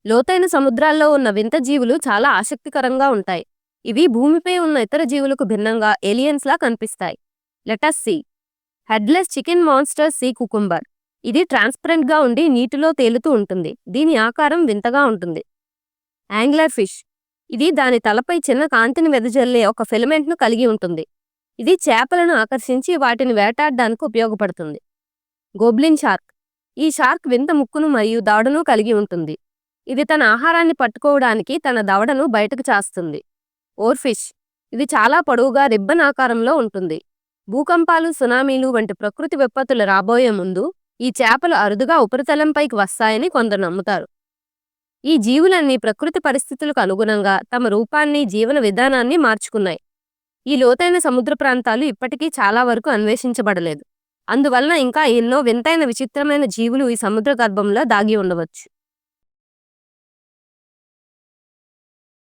లోతైన సముద్రాల్లో ఉన్న వింత జీవులు చాలా ఆసక్తికరంగా ఉంటాయి. ఇవి భూమిపై ఉన్న ఇతర జీవులకు భిన్నంగా ఏలియన్స్‌లా కనిపిస్తాయి. Let us see headless chicken monster sea cucumber. ఇది ట్రాన్స్‌పరెంట్‌గా ఉండి నీటిలో తేలుతూ ఉంటుంది. దీని ఆకారం వింతగా ఉంటుంది. Angler fish. ఇది దాని తలపై చిన్న కాంతిని వెదజల్లే ఒక ఫిలమెంట్‌ను కలిగి ఉంటుంది. ఇది చేపలను ఆకర్షించి వాటిని వేటాడడానికి ఉపయోగపడుతుంది. Goblin shark. ఈ షార్క్ వింత ముక్కును మరియు దవడను కలిగి ఉంటుంది. ఇది తన ఆహారాన్ని పట్టుకోవడానికి తన దవడను బయటకు చాస్తుంది. ఓర్ఫిష్. ఇది చాలా పొడవుగా రిబ్బన్ ఆకారంలో ఉంటుంది. భూకంపాలు, సునామీలు వంటి ప్రకృతి విపత్తులు రాబోయే ముందు ఈ చేపలు అరుదుగా ఉపరితలంపైకి వస్తాయని కొందరు నమ్ముతారు. ఈ జీవులన్నీ ప్రకృతి పరిస్థితులకు అనుగుణంగా తమ రూపాన్ని, జీవన విధానాన్ని మార్చుకున్నాయి. ఈ లోతైన సముద్ర ప్రాంతాలు ఇప్పటికీ చాలా వరకు అన్వేషించబడలేదు. అందువలన ఇంకా ఎన్నో వింతైన విచిత్రమైన జీవులు ఈ సముద్ర గర్భంలో దాగి ఉండవచ్చు.